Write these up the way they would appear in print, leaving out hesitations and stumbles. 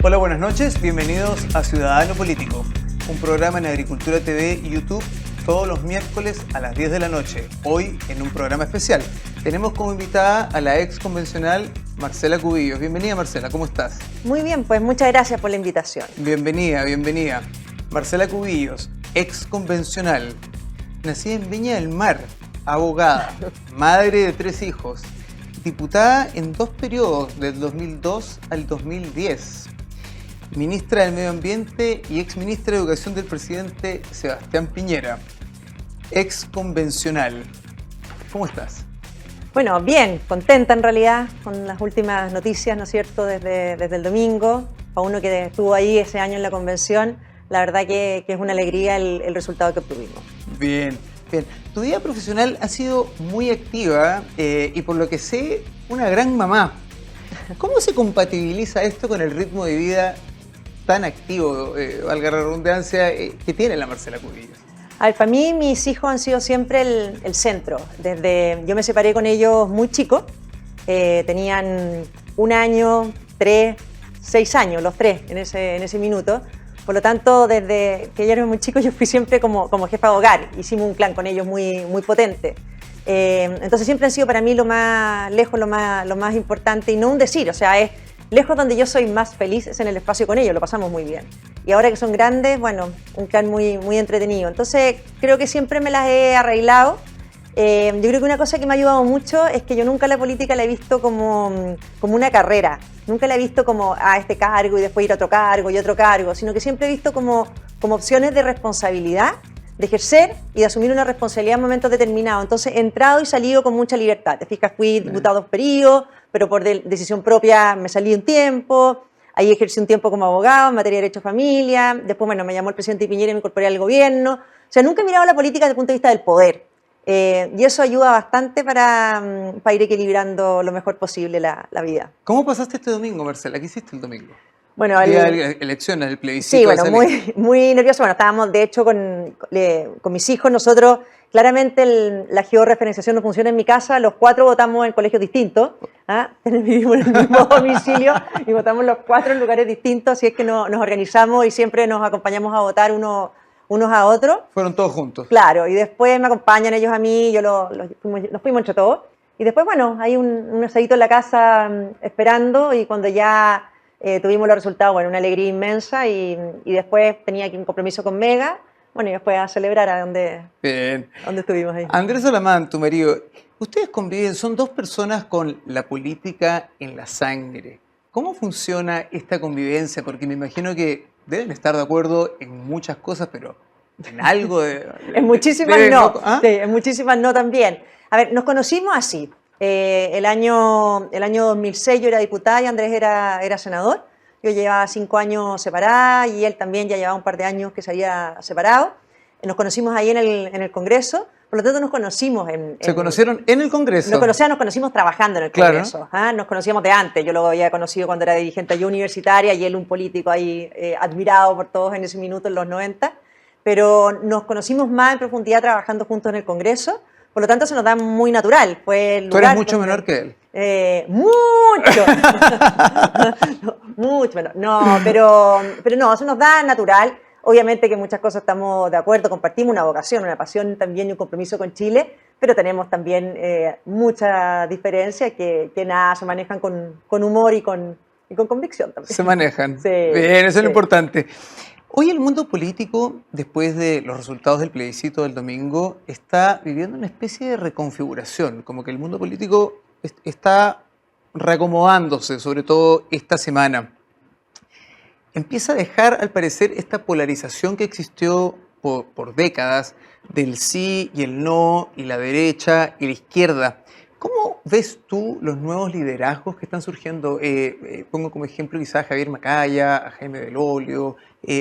Hola, buenas noches, bienvenidos a Ciudadano Político, un programa en Agricultura TV y YouTube todos los miércoles a las 10 de la noche. Hoy en un programa especial. Tenemos como invitada a la ex convencional Marcela Cubillos. Bienvenida, Marcela, ¿cómo estás? Muy bien, pues muchas gracias por la invitación. Bienvenida, bienvenida. Marcela Cubillos, ex convencional, nacida en Viña del Mar, abogada, madre de 3 hijos, diputada en 2 periodos, del 2002 al 2010. Ministra del Medio Ambiente y ex ministra de Educación del presidente Sebastián Piñera. Ex convencional. ¿Cómo estás? Bueno, bien, contenta en realidad con las últimas noticias, ¿no es cierto?, desde el domingo. Para uno que estuvo ahí ese año en la convención, la verdad que es una alegría el resultado que obtuvimos. Bien, bien. Tu vida profesional ha sido muy activa y por lo que sé, una gran mamá. ¿Cómo se compatibiliza esto con el ritmo de vida tan activo, valga la redundancia, que tiene la Marcela Cubillos? A ver, para mí mis hijos han sido siempre el centro. Yo me separé con ellos muy chicos, tenían 1 año, 3, 6 años, los 3 en ese minuto. Por lo tanto, desde que ellos eran muy chicos, yo fui siempre como jefa de hogar. Hicimos un clan con ellos muy potente. Entonces siempre han sido para mí lo más lejos, lo más importante, y no un decir, o sea, es lejos donde yo soy más feliz, es en el espacio con ellos, lo pasamos muy bien. Y ahora que son grandes, bueno, un clan muy entretenido. Entonces creo que siempre me las he arreglado. Yo creo que una cosa que me ha ayudado mucho es que yo nunca la política la he visto como una carrera. Nunca la he visto como este cargo y después ir a otro cargo y otro cargo, sino que siempre he visto como opciones de responsabilidad, de ejercer y de asumir una responsabilidad en momentos determinados. Entonces he entrado y salido con mucha libertad. Te fijas, fui diputado 2 periodos, pero por decisión propia me salí un tiempo. Ahí ejercí un tiempo como abogado en materia de derecho a familia. Después, bueno, me llamó el presidente Piñera y me incorporé al gobierno. O sea, nunca he mirado la política desde el punto de vista del poder. Y eso ayuda bastante para ir equilibrando lo mejor posible la vida. ¿Cómo pasaste este domingo, Marcela? ¿Qué hiciste el domingo? Bueno, elecciones, el plebiscito. Sí, bueno, muy nervioso. Bueno, estábamos, de hecho, con mis hijos. Nosotros, claramente, la georreferenciación no funciona en mi casa. Los 4 votamos en colegios distintos. Vivimos en el mismo domicilio y votamos los 4 en lugares distintos. Así es que nos organizamos y siempre nos acompañamos a votar unos a otros. Fueron todos juntos. Claro, y después me acompañan ellos a mí, nos fuimos entre todos. Y después, bueno, hay un asadito en la casa esperando, y cuando ya tuvimos los resultados, bueno, una alegría inmensa, y después tenía aquí un compromiso con Mega, bueno, y después a celebrar a donde estuvimos ahí. Andrés Alamán, tu marido, ustedes conviven, son 2 personas con la política en la sangre. ¿Cómo funciona esta convivencia? Porque me imagino que deben estar de acuerdo en muchas cosas, pero en algo de... En muchísimas no. ¿Ah? Sí, en muchísimas no también. A ver, nos conocimos así. El año 2006 yo era diputada y Andrés era senador. Yo llevaba 5 años separada y él también ya llevaba un par de años que se había separado. Nos conocimos ahí en el Congreso. Por lo tanto, nos conocimos ¿Se conocieron en el Congreso? Nos conocimos trabajando en el Congreso. Claro. Nos conocíamos de antes. Yo lo había conocido cuando era dirigente allí universitaria y él un político ahí admirado por todos en ese minuto, en los 90. Pero nos conocimos más en profundidad trabajando juntos en el Congreso. Por lo tanto, se nos da muy natural. Fue el lugar. ¿Tú eres mucho menor que él? Mucho. Mucho menor. No, pero no, eso nos da natural. Obviamente que muchas cosas estamos de acuerdo, compartimos una vocación, una pasión también y un compromiso con Chile, pero tenemos también mucha diferencia que nada, se manejan con humor y con convicción también. Se manejan. Sí, bien, eso es lo importante. Hoy el mundo político, después de los resultados del plebiscito del domingo, está viviendo una especie de reconfiguración, como que el mundo político está reacomodándose, sobre todo esta semana. Empieza a dejar, al parecer, esta polarización que existió por décadas del sí y el no, y la derecha y la izquierda. ¿Cómo ves tú los nuevos liderazgos que están surgiendo? Pongo como ejemplo quizás a Javier Macaya, a Jaime Belolio,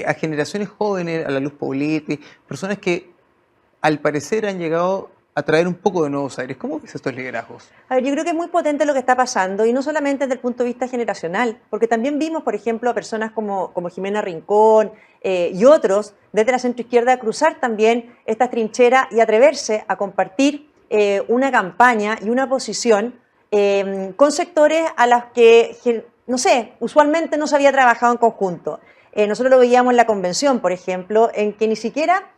a generaciones jóvenes, a la Luz Poblete, personas que al parecer han llegado a traer un poco de nuevos aires. ¿Cómo ves estos liderazgos? A ver, yo creo que es muy potente lo que está pasando, y no solamente desde el punto de vista generacional, porque también vimos, por ejemplo, a personas como Jimena Rincón y otros desde la centroizquierda cruzar también estas trincheras y atreverse a compartir una campaña y una posición con sectores a los que no sé, usualmente no se había trabajado en conjunto. Nosotros lo veíamos en la convención, por ejemplo, en que ni siquiera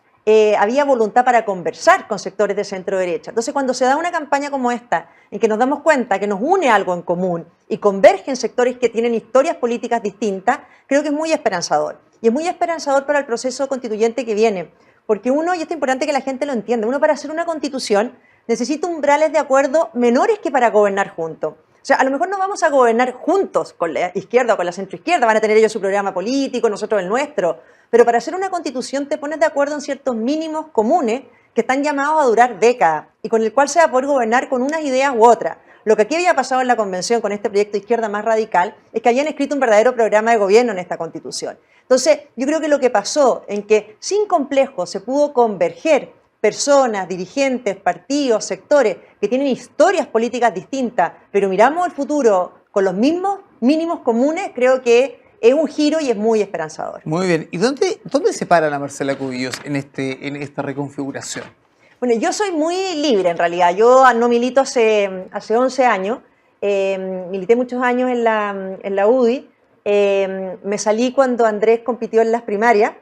había voluntad para conversar con sectores de centro-derecha. Entonces, cuando se da una campaña como esta, en que nos damos cuenta que nos une algo en común y convergen sectores que tienen historias políticas distintas, creo que es muy esperanzador. Y es muy esperanzador para el proceso constituyente que viene. Porque uno, y esto es importante que la gente lo entienda, uno para hacer una constitución necesita umbrales de acuerdo menores que para gobernar juntos. O sea, a lo mejor no vamos a gobernar juntos con la izquierda o con la centroizquierda, van a tener ellos su programa político, nosotros el nuestro, pero para hacer una constitución te pones de acuerdo en ciertos mínimos comunes que están llamados a durar décadas y con el cual se va a poder gobernar con unas ideas u otras. Lo que aquí había pasado en la convención con este proyecto de izquierda más radical es que habían escrito un verdadero programa de gobierno en esta constitución. Entonces, yo creo que lo que pasó en que sin complejo se pudo converger personas, dirigentes, partidos, sectores que tienen historias políticas distintas, pero miramos el futuro con los mismos mínimos comunes, creo que es un giro y es muy esperanzador. Muy bien. ¿Y dónde se para la Marcela Cubillos en esta reconfiguración? Bueno, yo soy muy libre en realidad. Yo no milito hace 11 años. Milité muchos años en la UDI. Me salí cuando Andrés compitió en las primarias,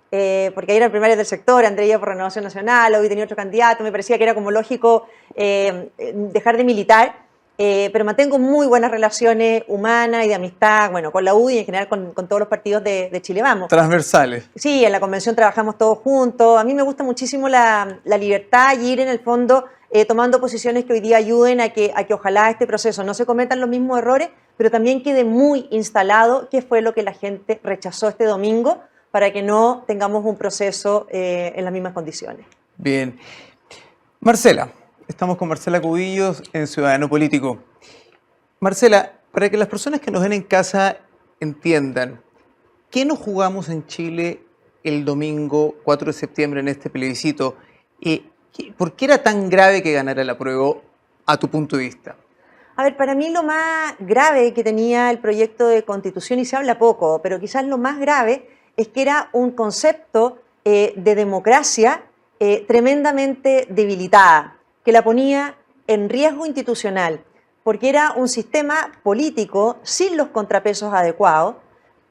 porque ahí eran primarias del sector, Andrés iba por Renovación Nacional, hoy tenía otro candidato, me parecía que era como lógico dejar de militar, pero mantengo muy buenas relaciones humanas y de amistad, bueno, con la UDI y en general con todos los partidos de Chile Vamos. Transversales. Sí, en la convención trabajamos todos juntos. A mí me gusta muchísimo la libertad y ir en el fondo tomando posiciones que hoy día ayuden a que ojalá este proceso no se cometan los mismos errores, pero también quede muy instalado qué fue lo que la gente rechazó este domingo para que no tengamos un proceso en las mismas condiciones. Bien. Marcela, estamos con Marcela Cubillos en Ciudadano Político. Marcela, para que las personas que nos ven en casa entiendan, ¿qué nos jugamos en Chile el domingo 4 de septiembre en este plebiscito? ¿Por qué era tan grave que ganara el apruebo a tu punto de vista? A ver, para mí lo más grave que tenía el proyecto de Constitución, y se habla poco, pero quizás lo más grave es que era un concepto de democracia tremendamente debilitada, que la ponía en riesgo institucional, porque era un sistema político sin los contrapesos adecuados,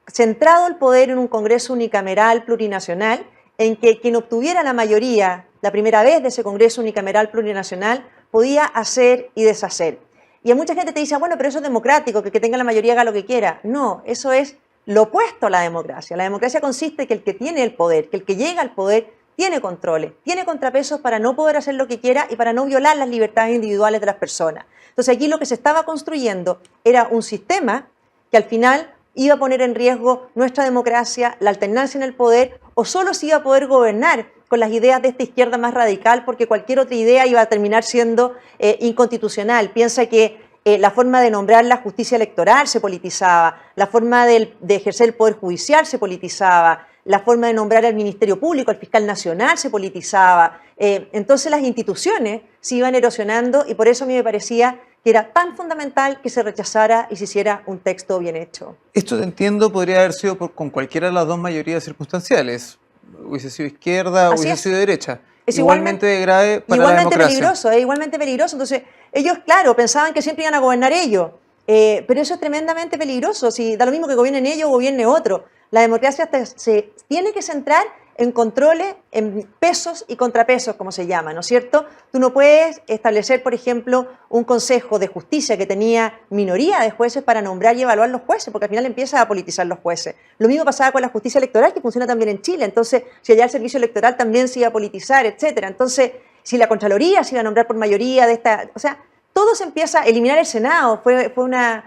centrado el poder en un Congreso unicameral plurinacional, en que quien obtuviera la mayoría la primera vez de ese Congreso unicameral plurinacional podía hacer y deshacer. Y a mucha gente te dice, bueno, pero eso es democrático, que tenga la mayoría haga lo que quiera. No, eso es lo opuesto a la democracia. La democracia consiste en que el que tiene el poder, que el que llega al poder, tiene controles, tiene contrapesos para no poder hacer lo que quiera y para no violar las libertades individuales de las personas. Entonces aquí lo que se estaba construyendo era un sistema que al final iba a poner en riesgo nuestra democracia, la alternancia en el poder, o solo se iba a poder gobernar con las ideas de esta izquierda más radical, porque cualquier otra idea iba a terminar siendo inconstitucional. Piensa que la forma de nombrar la justicia electoral se politizaba, la forma de ejercer el poder judicial se politizaba, la forma de nombrar al Ministerio Público, al Fiscal Nacional se politizaba. Entonces las instituciones se iban erosionando y por eso a mí me parecía que era tan fundamental que se rechazara y se hiciera un texto bien hecho. Esto, te entiendo, podría haber sido con cualquiera de las dos mayorías circunstanciales. Hubiese sido izquierda o hubiese sido derecha. Es igualmente grave para la democracia. Peligroso, es igualmente peligroso. Entonces, ellos, claro, pensaban que siempre iban a gobernar ellos, pero eso es tremendamente peligroso. Si da lo mismo que gobiernen ellos o gobierne otro. La democracia se tiene que centrar en controles, en pesos y contrapesos, como se llama, ¿no es cierto? Tú no puedes establecer, por ejemplo, un consejo de justicia que tenía minoría de jueces para nombrar y evaluar los jueces, porque al final empieza a politizar los jueces. Lo mismo pasaba con la justicia electoral, que funciona también en Chile. Entonces, si allá el servicio electoral también se iba a politizar, etcétera. Entonces, si la Contraloría se iba a nombrar por mayoría de esta... O sea, todo se empieza a eliminar el Senado. Fue una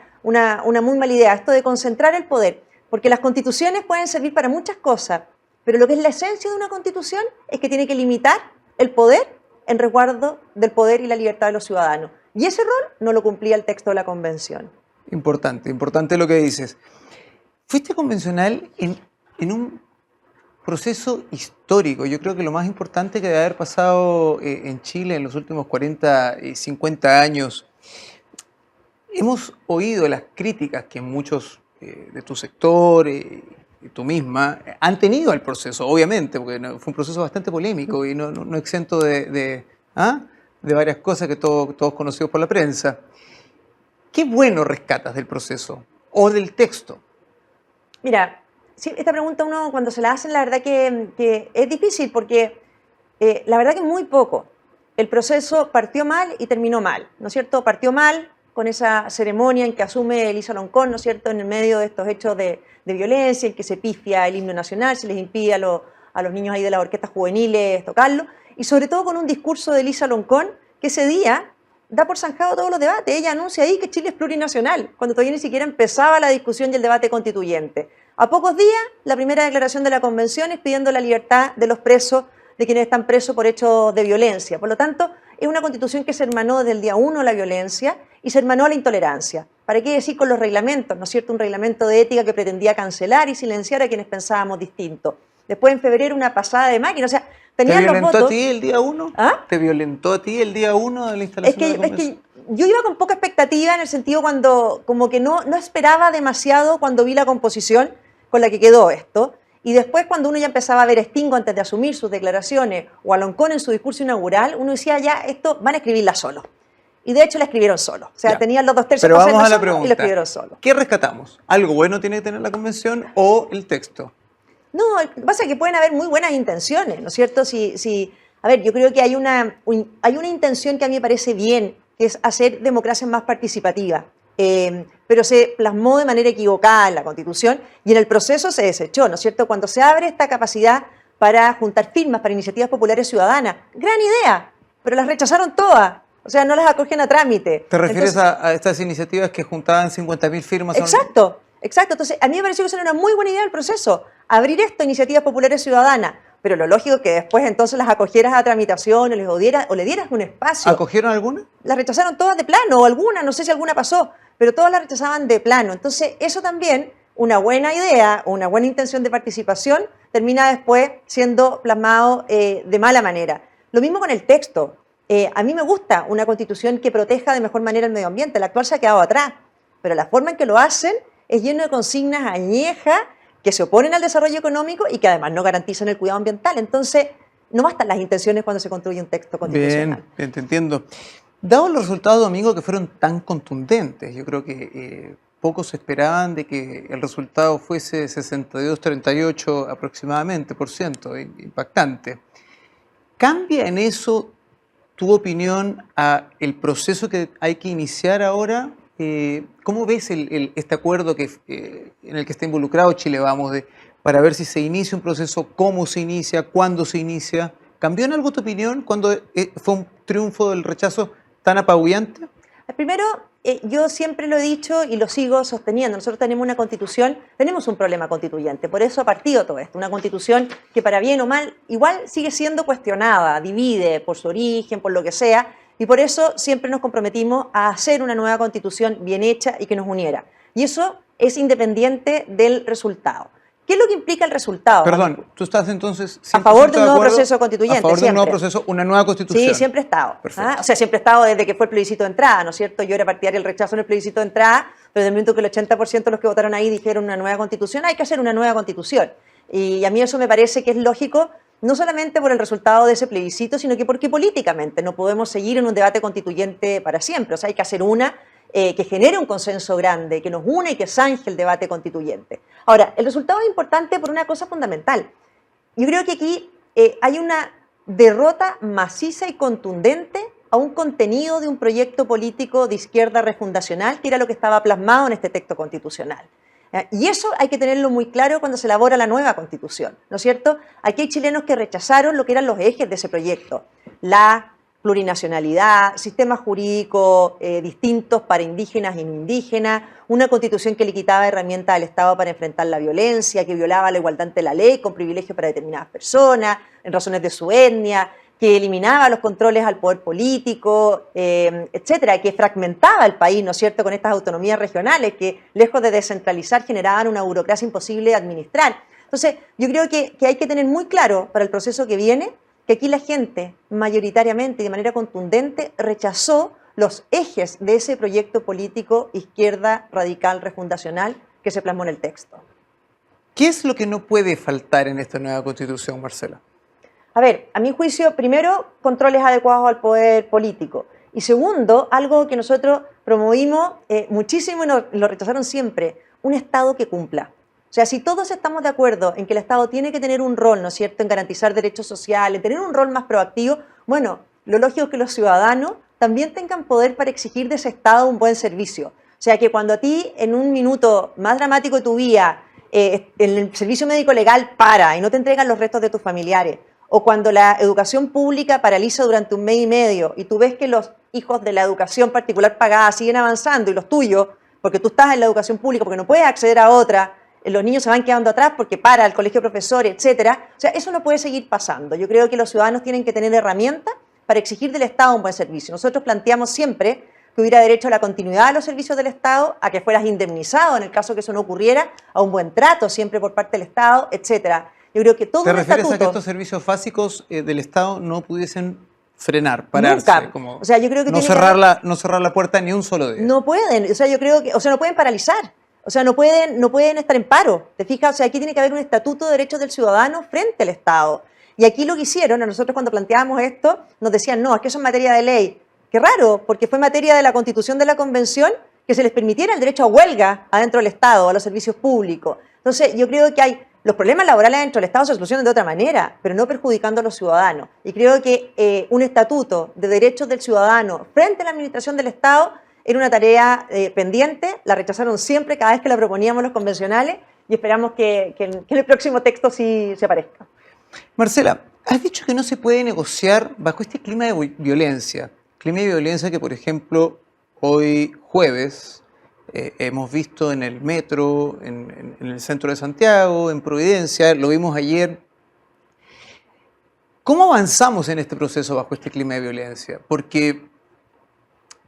muy mala idea, esto de concentrar el poder. Porque las constituciones pueden servir para muchas cosas, pero lo que es la esencia de una constitución es que tiene que limitar el poder en resguardo del poder y la libertad de los ciudadanos. Y ese rol no lo cumplía el texto de la convención. Importante lo que dices. Fuiste convencional en un proceso histórico. Yo creo que lo más importante que debe haber pasado en Chile en los últimos 40 y 50 años. Hemos oído las críticas que muchos de tu sector y tú misma han tenido al proceso, obviamente, porque fue un proceso bastante polémico y no exento de varias cosas que todos conocidos por la prensa. ¿Qué bueno rescatas del proceso? o del texto? Mira, sí, esta pregunta uno cuando se la hacen, la verdad que es difícil porque la verdad que muy poco. El proceso partió mal y terminó mal, ¿no es cierto? Partió mal con esa ceremonia en que asume Elisa Loncón, ¿no es cierto?, en el medio de estos hechos de violencia, en que se pifia el himno nacional, se les impide a los niños ahí de las orquestas juveniles tocarlo, y sobre todo con un discurso de Elisa Loncón que ese día da por zanjado todos los debates. Ella anuncia ahí que Chile es plurinacional, cuando todavía ni siquiera empezaba la discusión y el debate constituyente. A pocos días, la primera declaración de la Convención es pidiendo la libertad de los presos, de quienes están presos por hechos de violencia. Por lo tanto, es una Constitución que se hermanó desde el día 1 la violencia y se hermanó la intolerancia. ¿Para qué decir con los reglamentos? ¿No es cierto? Un reglamento de ética que pretendía cancelar y silenciar a quienes pensábamos distinto. Después, en febrero, una pasada de máquina. O sea, tenían los votos. ¿Te violentó a ti el día 1? ¿Ah? ¿Te violentó a ti el día 1 de la instalación de la Convención? Es que yo iba con poca expectativa en el sentido cuando, como que no esperaba demasiado cuando vi la composición con la que quedó esto. Y después, cuando uno ya empezaba a ver a Stingo antes de asumir sus declaraciones o a Loncón en su discurso inaugural, uno decía, ya, esto van a escribirla solo. Y de hecho la escribieron solo. O sea, ya, tenían los 2/3 pero para vamos a hacerla la solo pregunta. y lo escribieron solo. ¿Qué rescatamos? ¿Algo bueno tiene que tener la Convención o el texto? No, lo que pasa es que pueden haber muy buenas intenciones, ¿no es cierto? A ver, yo creo que hay una intención que a mí me parece bien, que es hacer democracias más participativas. Pero se plasmó de manera equivocada en la Constitución y en el proceso se desechó, ¿no es cierto? Cuando se abre esta capacidad para juntar firmas para iniciativas populares ciudadanas, gran idea, pero las rechazaron todas, o sea, no las acogen a trámite. ¿Te refieres a estas iniciativas que juntaban 50.000 firmas? Exacto, exacto. Entonces, a mí me pareció que eso era una muy buena idea del proceso, abrir esto a iniciativas populares ciudadanas, pero lo lógico es que después entonces las acogieras a tramitación o le dieras un espacio. ¿Acogieron alguna? Las rechazaron todas de plano, o alguna, no sé si alguna pasó, pero todas las rechazaban de plano. Entonces, eso también, una buena idea, una buena intención de participación, termina después siendo plasmado de mala manera. Lo mismo con el texto. A mí me gusta una Constitución que proteja de mejor manera el medio ambiente. La actual se ha quedado atrás, pero la forma en que lo hacen es lleno de consignas añejas que se oponen al desarrollo económico y que además no garantizan el cuidado ambiental. Entonces, no bastan las intenciones cuando se construye un texto constitucional. Bien, te entiendo. Dados los resultados, Domingo, que fueron tan contundentes, yo creo que pocos esperaban de que el resultado fuese 62-38 aproximadamente por ciento, impactante. ¿Cambia en eso tu opinión a el proceso que hay que iniciar ahora? ¿Cómo ves este acuerdo en el que está involucrado Chile Vamos para ver si se inicia un proceso, cómo se inicia, cuándo se inicia? ¿Cambió en algo tu opinión cuando fue un triunfo del rechazo tan apabullante? Primero, yo siempre lo he dicho y lo sigo sosteniendo. Nosotros tenemos una constitución, tenemos un problema constituyente, por eso ha partido todo esto. Una constitución que para bien o mal igual sigue siendo cuestionada, divide por su origen, por lo que sea, y por eso siempre nos comprometimos a hacer una nueva constitución bien hecha y que nos uniera. Y eso es independiente del resultado. ¿Qué es lo que implica el resultado? Perdón, ¿tú estás entonces a favor de un nuevo proceso constituyente? A favor de siempre. un nuevo proceso, una nueva constitución. Sí, siempre he estado. Perfecto. O sea, siempre he estado desde que fue el plebiscito de entrada, ¿no es cierto? Yo era partidaria del rechazo en el plebiscito de entrada, pero desde el momento que el 80% de los que votaron ahí dijeron una nueva constitución, hay que hacer una nueva constitución. Y a mí eso me parece que es lógico, no solamente por el resultado de ese plebiscito, sino que porque políticamente no podemos seguir en un debate constituyente para siempre. O sea, hay que hacer una que genere un consenso grande, que nos une y que zanje el debate constituyente. Ahora, el resultado es importante por una cosa fundamental. Yo creo que aquí hay una derrota maciza y contundente a un contenido de un proyecto político de izquierda refundacional, que era lo que estaba plasmado en este texto constitucional. Y eso hay que tenerlo muy claro cuando se elabora la nueva Constitución, ¿no es cierto? Aquí hay chilenos que rechazaron lo que eran los ejes de ese proyecto. La plurinacionalidad, sistemas jurídicos distintos para indígenas y no indígenas, una Constitución que le quitaba herramientas al Estado para enfrentar la violencia, que violaba la igualdad ante la ley con privilegios para determinadas personas, en razones de su etnia, que eliminaba los controles al poder político, etcétera, que fragmentaba el país, ¿no es cierto?, con estas autonomías regionales que, lejos de descentralizar, generaban una burocracia imposible de administrar. Entonces, yo creo que hay que tener muy claro para el proceso que viene que aquí la gente, mayoritariamente y de manera contundente, rechazó los ejes de ese proyecto político izquierda radical refundacional que se plasmó en el texto. ¿Qué es lo que no puede faltar en esta nueva Constitución, Marcela? A ver, a mi juicio, primero, controles adecuados al poder político. Y segundo, algo que nosotros promovimos muchísimo y lo rechazaron siempre, un Estado que cumpla. O sea, si todos estamos de acuerdo en que el Estado tiene que tener un rol, ¿no es cierto?, en garantizar derechos sociales, tener un rol más proactivo, bueno, lo lógico es que los ciudadanos también tengan poder para exigir de ese Estado un buen servicio. O sea, que cuando a ti, en un minuto más dramático de tu vida, el servicio médico legal para y no te entregan los restos de tus familiares, o cuando la educación pública paraliza durante un mes y medio y tú ves que los hijos de la educación particular pagada siguen avanzando y los tuyos, porque tú estás en la educación pública, porque no puedes acceder a otra, los niños se van quedando atrás porque para el colegio de profesores, etcétera. O sea, eso no puede seguir pasando. Yo creo que los ciudadanos tienen que tener herramientas para exigir del Estado un buen servicio. Nosotros planteamos siempre que hubiera derecho a la continuidad de los servicios del Estado, a que fueras indemnizado en el caso que eso no ocurriera, a un buen trato siempre por parte del Estado, etcétera. Yo creo que todo ¿Te un refieres estatuto, a que estos servicios básicos del Estado no pudiesen frenar, pararse? nunca. Como O sea, yo creo que no tiene cerrar que la, no cerrar la puerta ni un solo día. No pueden, o sea, yo creo que, o sea, no pueden paralizar, o sea, no pueden estar en paro, ¿te fijas? O sea, aquí tiene que haber un estatuto de derechos del ciudadano frente al Estado. Y aquí lo que hicieron, a nosotros cuando planteábamos esto, nos decían, no, es que eso es materia de ley. Qué raro, porque fue materia de la Constitución de la Convención que se les permitiera el derecho a huelga adentro del Estado, a los servicios públicos. Entonces, yo creo que los problemas laborales dentro del Estado se solucionan de otra manera, pero no perjudicando a los ciudadanos. Y creo que un estatuto de derechos del ciudadano frente a la administración del Estado era una tarea pendiente, la rechazaron siempre cada vez que la proponíamos los convencionales y esperamos que en el próximo texto sí se aparezca. Marcela, has dicho que no se puede negociar bajo este clima de violencia. Clima de violencia que, por ejemplo, hoy jueves hemos visto en el metro, en el centro de Santiago, en Providencia, lo vimos ayer. ¿Cómo avanzamos en este proceso bajo este clima de violencia? Porque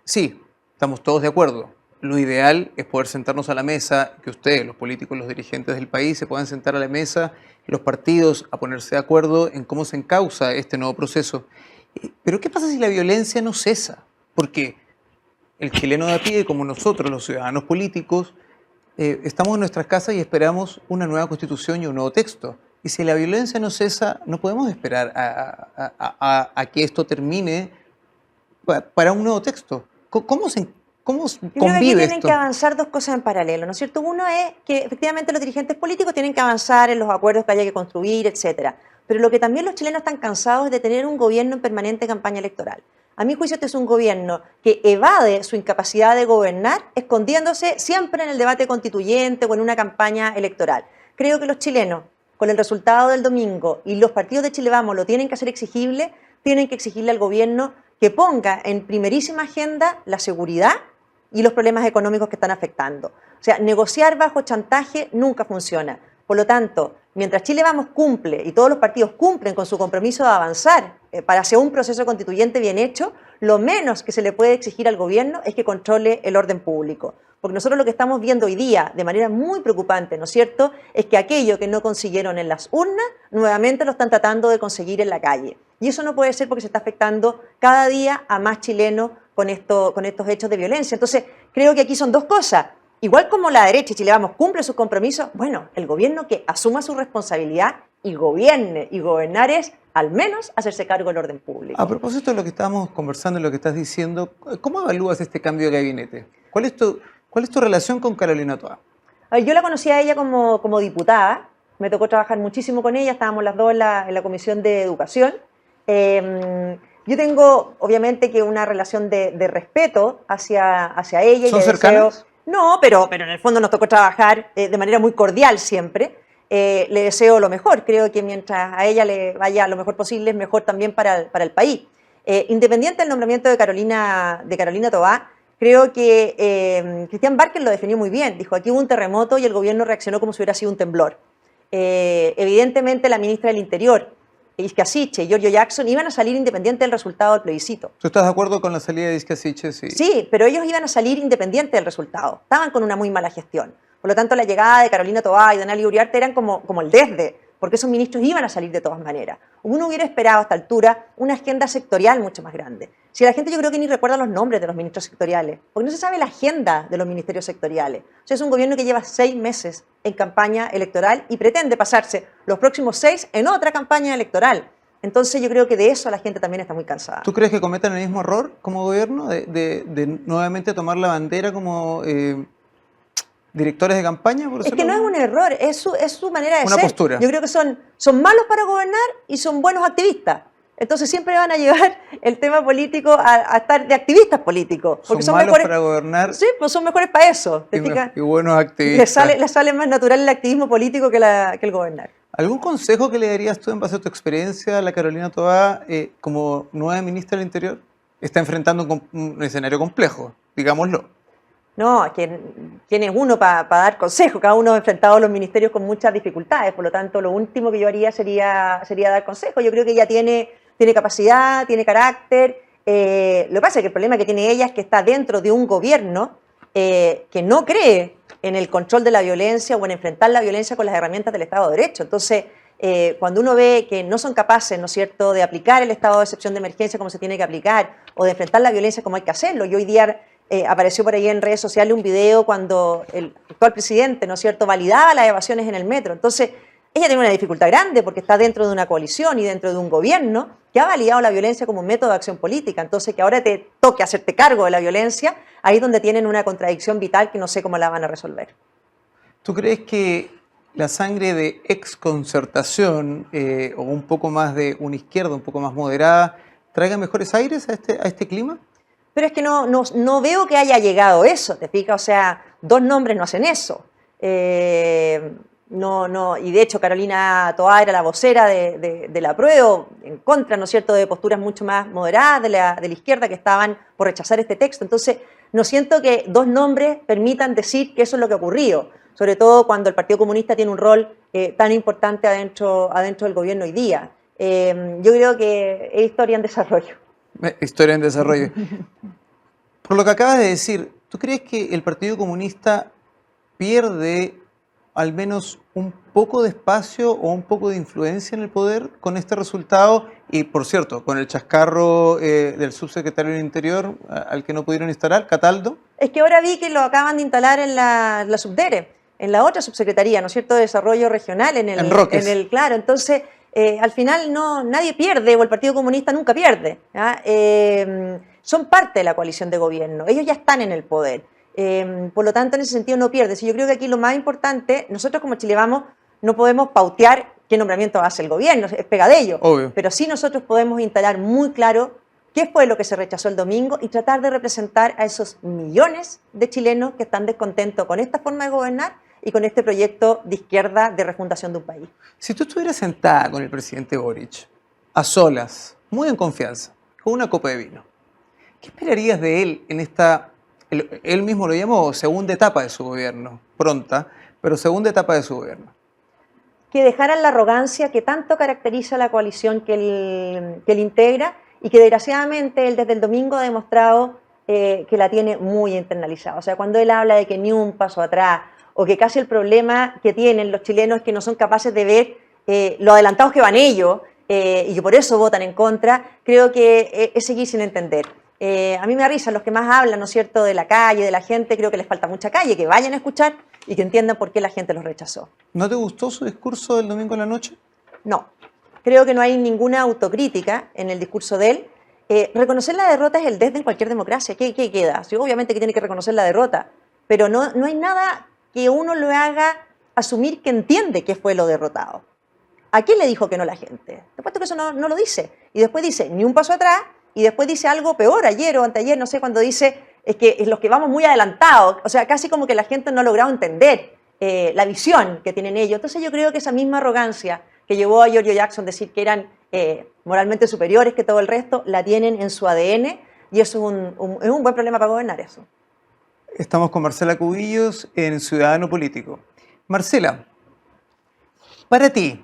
sí, estamos todos de acuerdo. Lo ideal es poder sentarnos a la mesa, que ustedes, los políticos, los dirigentes del país, se puedan sentar a la mesa, los partidos a ponerse de acuerdo en cómo se encausa este nuevo proceso. Pero ¿qué pasa si la violencia no cesa? Porque el chileno de a pie, como nosotros, los ciudadanos políticos, estamos en nuestras casas y esperamos una nueva constitución y un nuevo texto. Y si la violencia no cesa, no podemos esperar a que esto termine para un nuevo texto. ¿Cómo Yo creo que aquí convive tienen esto? que avanzar dos cosas en paralelo, ¿no es cierto? Uno es que efectivamente los dirigentes políticos tienen que avanzar en los acuerdos que haya que construir, etcétera. Pero lo que también los chilenos están cansados es de tener un gobierno en permanente campaña electoral. A mi juicio, este es un gobierno que evade su incapacidad de gobernar, escondiéndose siempre en el debate constituyente o en una campaña electoral. Creo que los chilenos, con el resultado del domingo, y los partidos de Chile Vamos lo tienen que hacer exigible, tienen que exigirle al gobierno que ponga en primerísima agenda la seguridad y los problemas económicos que están afectando. O sea, negociar bajo chantaje nunca funciona. Por lo tanto, mientras Chile Vamos cumple y todos los partidos cumplen con su compromiso de avanzar para hacia un proceso constituyente bien hecho, lo menos que se le puede exigir al gobierno es que controle el orden público. Porque nosotros lo que estamos viendo hoy día, de manera muy preocupante, ¿no es cierto?, es que aquello que no consiguieron en las urnas, nuevamente lo están tratando de conseguir en la calle. Y eso no puede ser porque se está afectando cada día a más chilenos con estos hechos de violencia. Entonces, creo que aquí son dos cosas. Igual como la derecha y Chile Vamos cumple sus compromisos, bueno, el gobierno que asuma su responsabilidad y gobierne. Y gobernar es, al menos, hacerse cargo del orden público. A propósito de lo que estábamos conversando y lo que estás diciendo, ¿cómo evalúas este cambio de gabinete? ¿Cuál es tu relación con Carolina Toá? Yo la conocí a ella como diputada, me tocó trabajar muchísimo con ella, estábamos las dos en la Comisión de Educación. Yo tengo, obviamente, que una relación de respeto hacia ella. ¿Son cercanas? No, pero en el fondo nos tocó trabajar de manera muy cordial siempre. Le deseo lo mejor. Creo que mientras a ella le vaya lo mejor posible, es mejor también para el país. Independiente del nombramiento de Carolina Toá, creo que Cristian Barker lo definió muy bien. Dijo, aquí hubo un terremoto y el gobierno reaccionó como si hubiera sido un temblor. Evidentemente, la ministra del Interior, Isquia Siche y Giorgio Jackson iban a salir independientes del resultado del plebiscito. ¿Tú estás de acuerdo con la salida de Isquia Siche? Sí. Sí, pero ellos iban a salir independientes del resultado. Estaban con una muy mala gestión. Por lo tanto, la llegada de Carolina Toá y de Analia Uriarte eran como el desde, porque esos ministros iban a salir de todas maneras. Uno hubiera esperado a esta altura una agenda sectorial mucho más grande. Si la gente yo creo que ni recuerda los nombres de los ministros sectoriales, porque no se sabe la agenda de los ministerios sectoriales. O sea, es un gobierno que lleva 6 meses en campaña electoral y pretende pasarse los próximos 6 en otra campaña electoral. Entonces yo creo que de eso la gente también está muy cansada. ¿Tú crees que cometan el mismo error como gobierno de nuevamente tomar la bandera como directores de campaña, por Es decirlo que no es así? un error, es su manera de Una ser. postura. Yo creo que son malos para gobernar y son buenos activistas. Entonces siempre van a llevar el tema político a estar de activistas políticos. Porque Son son malos mejores, para gobernar sí, pues son mejores para eso. ¿Te y, fijas? y buenos Les activistas. sale más natural el activismo político que el gobernar. ¿Algún consejo que le darías tú en base a tu experiencia a la Carolina Toá como nueva ministra del Interior? Está enfrentando un escenario complejo, digámoslo. No, ¿quién es uno para dar consejos? Cada uno ha enfrentado los ministerios con muchas dificultades, por lo tanto, lo último que yo haría sería dar consejos. Yo creo que ella tiene capacidad, tiene carácter. Lo que pasa es que el problema que tiene ella es que está dentro de un gobierno que no cree en el control de la violencia o en enfrentar la violencia con las herramientas del Estado de Derecho. Entonces, cuando uno ve que no son capaces, ¿no es cierto?, de aplicar el estado de excepción de emergencia como se tiene que aplicar o de enfrentar la violencia como hay que hacerlo. Y hoy día apareció por ahí en redes sociales un video cuando el actual presidente, ¿no es cierto?, validaba las evasiones en el metro. Entonces, ella tiene una dificultad grande porque está dentro de una coalición y dentro de un gobierno que ha validado la violencia como un método de acción política. Entonces, que ahora te toque hacerte cargo de la violencia, ahí es donde tienen una contradicción vital que no sé cómo la van a resolver. ¿Tú crees que la sangre de exconcertación o un poco más de una izquierda, un poco más moderada, traiga mejores aires a este clima? Pero es que no veo que haya llegado eso, ¿te fijas? O sea, dos nombres no hacen eso. Y de hecho Carolina Toá era la vocera de la Apruebo, en contra, ¿no es cierto?, de posturas mucho más moderadas de la izquierda que estaban por rechazar este texto. Entonces, no siento que dos nombres permitan decir que eso es lo que ha ocurrido, sobre todo cuando el Partido Comunista tiene un rol tan importante adentro del gobierno hoy día. Yo creo que es historia en desarrollo. Historia en desarrollo. Por lo que acabas de decir, ¿tú crees que el Partido Comunista pierde al menos un poco de espacio o un poco de influencia en el poder con este resultado? Y, por cierto, con el chascarro del subsecretario del Interior al que no pudieron instalar, Cataldo. Es que ahora vi que lo acaban de instalar en la Subdere, en la otra subsecretaría, ¿no es cierto?, de Desarrollo Regional, En Roques. claro, entonces al final nadie pierde, o el Partido Comunista nunca pierde. Son parte de la coalición de gobierno, ellos ya están en el poder. Por lo tanto, en ese sentido no pierde. Yo creo que aquí lo más importante, nosotros como Chile Vamos no podemos pautear qué nombramiento hace el gobierno, es pega de ellos. Obvio. Pero sí nosotros podemos instalar muy claro qué fue lo que se rechazó el domingo y tratar de representar a esos millones de chilenos que están descontentos con esta forma de gobernar y con este proyecto de izquierda de refundación de un país. Si tú estuvieras sentada con el presidente Boric, a solas, muy en confianza, con una copa de vino, ¿qué esperarías de él en esta, él mismo lo llamó segunda etapa de su gobierno, pronta, pero segunda etapa de su gobierno? Que dejaran la arrogancia que tanto caracteriza a la coalición que él integra y que desgraciadamente él desde el domingo ha demostrado que la tiene muy internalizada. O sea, cuando él habla de que ni un paso atrás o que casi el problema que tienen los chilenos es que no son capaces de ver lo adelantados que van ellos y que por eso votan en contra, creo que es seguir sin entender. A mí me da risa los que más hablan, ¿no es cierto?, de la calle, de la gente, creo que les falta mucha calle, que vayan a escuchar y que entiendan por qué la gente los rechazó. ¿No te gustó su discurso del domingo en la noche? No, creo que no hay ninguna autocrítica en el discurso de él. Reconocer la derrota es el desdén en cualquier democracia. ¿Qué queda? Sí, obviamente que tiene que reconocer la derrota, pero no hay nada que uno lo haga asumir que entiende qué fue lo derrotado. ¿A quién le dijo que no la gente? Te apuesto que eso no lo dice. Y después dice, ni un paso atrás, y después dice algo peor, ayer o anteayer, no sé, cuando dice, es que es los que vamos muy adelantados, o sea, casi como que la gente no ha logrado entender la visión que tienen ellos. Entonces yo creo que esa misma arrogancia que llevó a Giorgio Jackson a decir que eran moralmente superiores que todo el resto, la tienen en su ADN, y eso es un buen problema para gobernar eso. Estamos con Marcela Cubillos en Ciudadano Político. Marcela, para ti,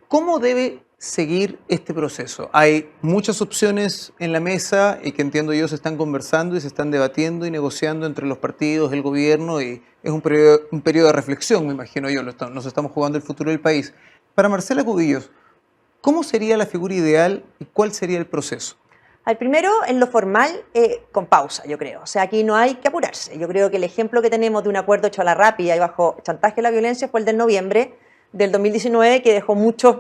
¿cómo debe seguir este proceso? Hay muchas opciones en la mesa y que entiendo yo se están conversando y se están debatiendo y negociando entre los partidos, el gobierno, y es un periodo de reflexión, me imagino yo, nos estamos jugando el futuro del país. Para Marcela Cubillos, ¿cómo sería la figura ideal y cuál sería el proceso? Al primero, en lo formal, con pausa, yo creo. O sea, aquí no hay que apurarse. Yo creo que el ejemplo que tenemos de un acuerdo hecho a la rápida y bajo chantaje a la violencia fue el del noviembre del 2019, que dejó muchos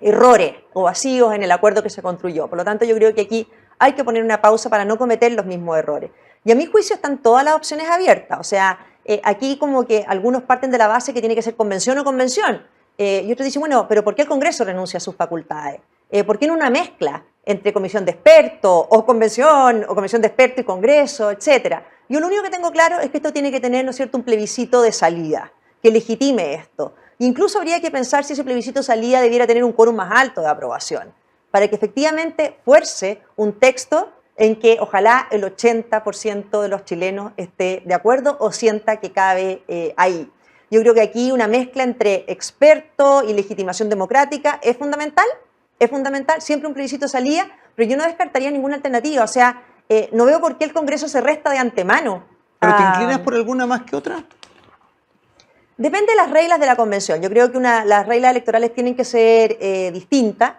errores o vacíos en el acuerdo que se construyó. Por lo tanto, yo creo que aquí hay que poner una pausa para no cometer los mismos errores. Y a mi juicio están todas las opciones abiertas. O sea, aquí como que algunos parten de la base que tiene que ser convención o convención. Y otros dicen, bueno, pero ¿por qué el Congreso renuncia a sus facultades? ¿Por qué no una mezcla entre comisión de expertos o convención de expertos y Congreso, etcétera? Yo lo único que tengo claro es que esto tiene que tener, ¿no es cierto?, un plebiscito de salida que legitime esto. Incluso habría que pensar si ese plebiscito de salida debiera tener un quórum más alto de aprobación, para que efectivamente fuerce un texto en que ojalá el 80% de los chilenos esté de acuerdo o sienta que cabe ahí. Yo creo que aquí una mezcla entre experto y legitimación democrática es fundamental, siempre un plebiscito de salida, pero yo no descartaría ninguna alternativa, o sea, no veo por qué el Congreso se resta de antemano. ¿Pero te inclinas por alguna más que otra? Depende de las reglas de la convención. Yo creo que las reglas electorales tienen que ser distintas.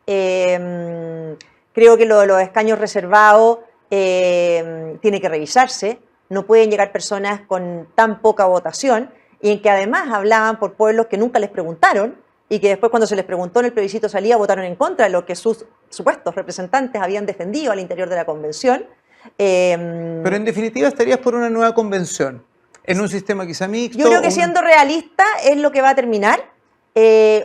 Creo que lo de los escaños reservados tiene que revisarse. No pueden llegar personas con tan poca votación y en que además hablaban por pueblos que nunca les preguntaron y que después cuando se les preguntó en el plebiscito salía votaron en contra de lo que sus supuestos representantes habían defendido al interior de la convención. Pero en definitiva estarías por una nueva convención, en un sistema quizá mixto. Yo creo que siendo realista es lo que va a terminar.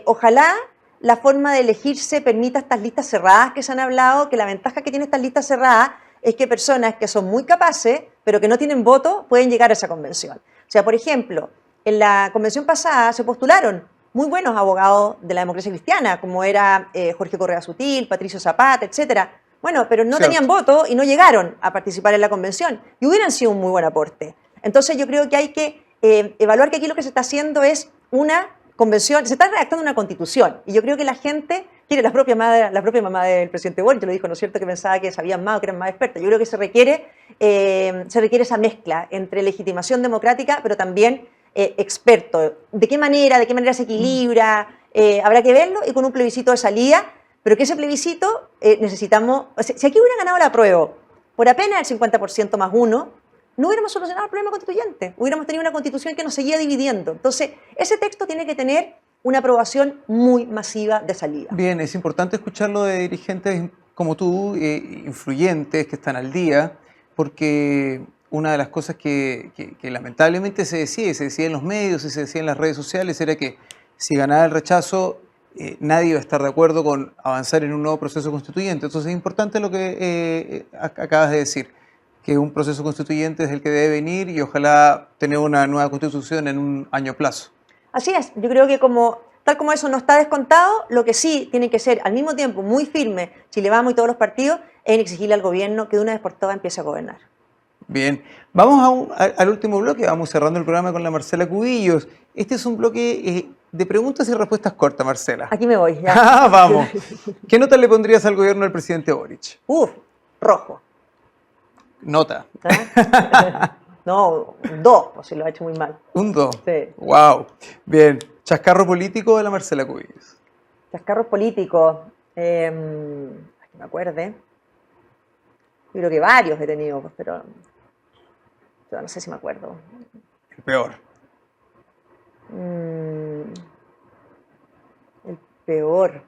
Ojalá la forma de elegirse permita estas listas cerradas que se han hablado, que la ventaja que tiene estas listas cerradas es que personas que son muy capaces, pero que no tienen voto, pueden llegar a esa convención. O sea, por ejemplo, en la convención pasada se postularon muy buenos abogados de la democracia cristiana, como era Jorge Correa Sutil, Patricio Zapata, etcétera. Bueno, pero no tenían voto y no llegaron a participar en la convención y hubieran sido un muy buen aporte. Entonces yo creo que hay que evaluar que aquí lo que se está haciendo es una convención, se está redactando una constitución y yo creo que la gente quiere la propia mamá del presidente Boric, lo dijo, ¿no es cierto?, que pensaba que sabían más o que eran más expertos. Yo creo que se requiere esa mezcla entre legitimación democrática, pero también experto. ¿De qué manera se equilibra? Habrá que verlo y con un plebiscito de salida, pero que ese plebiscito necesitamos, o sea, si aquí hubiera ganado la apruebo por apenas el 50% más uno, no hubiéramos solucionado el problema constituyente, hubiéramos tenido una constitución que nos seguía dividiendo. Entonces, ese texto tiene que tener una aprobación muy masiva de salida. Bien, es importante escucharlo de dirigentes como tú, influyentes, que están al día, porque una de las cosas que lamentablemente se decía en los medios y se decía en las redes sociales, era que si ganaba el rechazo, nadie iba a estar de acuerdo con avanzar en un nuevo proceso constituyente. Entonces es importante lo que acabas de decir, que un proceso constituyente es el que debe venir y ojalá tener una nueva constitución en un año plazo. Así es, yo creo que tal como eso no está descontado, lo que sí tiene que ser al mismo tiempo muy firme Chile Vamos y todos los partidos es en exigirle al gobierno que de una vez por todas empiece a gobernar. Bien, vamos al último bloque, vamos cerrando el programa con la Marcela Cubillos. Este es un bloque de preguntas y respuestas cortas, Marcela. Aquí me voy. Ya. Vamos. ¿Qué nota le pondrías al gobierno del presidente Boric? Rojo. Nota. No, un 2, pues si lo ha hecho muy mal. Un 2. Sí. Wow. Bien. Chascarro político de la Marcela Cubillos. Chascarros políticos. Que me acuerde. Yo creo que varios he tenido, pues, pero no sé si me acuerdo. El peor. El peor.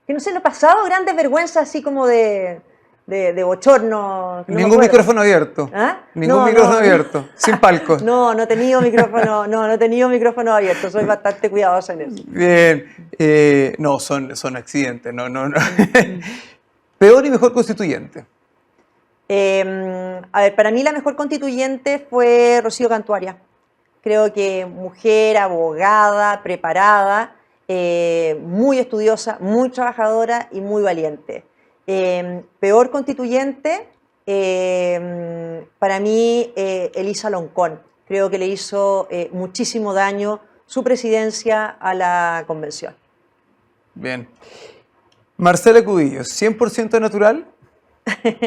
Que no sé, lo he pasado grandes vergüenzas así como de bochorno. No Ningún micrófono abierto. ¿Ah? Ningún micrófono abierto. Sin palco. No he tenido micrófono abierto. Soy bastante cuidadosa en eso. Bien. No, son accidentes. No. Peor y mejor constituyente. A ver, para mí la mejor constituyente fue Rocío Cantuaria. Creo que mujer, abogada, preparada, muy estudiosa, muy trabajadora y muy valiente. Peor constituyente, para mí, Elisa Loncón. Creo que le hizo muchísimo daño su presidencia a la convención. Bien. Marcela Cubillos, ¿100% natural?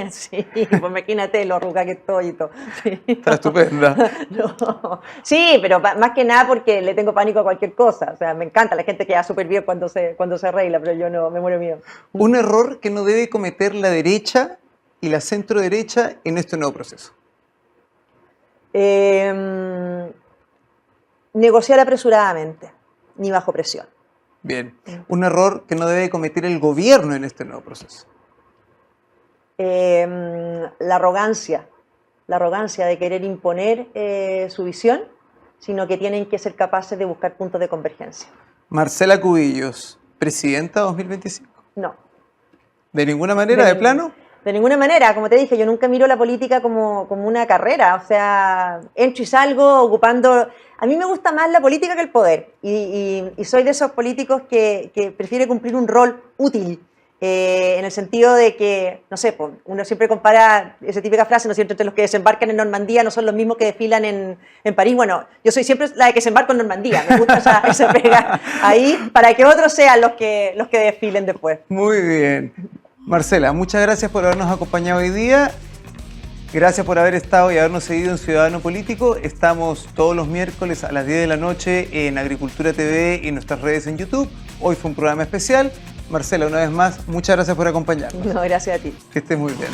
Sí, pues imagínate lo arruga que estoy y todo. Sí, está estupenda. No. Sí, pero más que nada porque le tengo pánico a cualquier cosa. O sea, me encanta la gente que queda súper bien cuando se arregla, pero yo no, me muero miedo. Un error que no debe cometer la derecha y la centro derecha en este nuevo proceso. Negociar apresuradamente, ni bajo presión. Bien. Un error que no debe cometer el gobierno en este nuevo proceso. La arrogancia de querer imponer su visión, sino que tienen que ser capaces de buscar puntos de convergencia. Marcela Cubillos, ¿presidenta 2025? No. ¿De ninguna manera, de plano? De ninguna manera, como te dije, yo nunca miro la política como una carrera, o sea, entro y salgo ocupando... A mí me gusta más la política que el poder y soy de esos políticos que prefiere cumplir un rol útil, en el sentido de que, no sé, pues, uno siempre compara esa típica frase, ¿no es cierto?, entre los que desembarcan en Normandía no son los mismos que desfilan en París. Bueno, yo soy siempre la de que desembarco en Normandía, me gusta esa pega ahí para que otros sean los que desfilen después. Muy bien. Marcela, muchas gracias por habernos acompañado hoy día. Gracias por haber estado y habernos seguido en Ciudadano Político. Estamos todos los miércoles a las 10 de la noche en Agricultura TV y en nuestras redes en YouTube. Hoy fue un programa especial. Marcela, una vez más, muchas gracias por acompañarnos. No, gracias a ti. Que estés muy bien.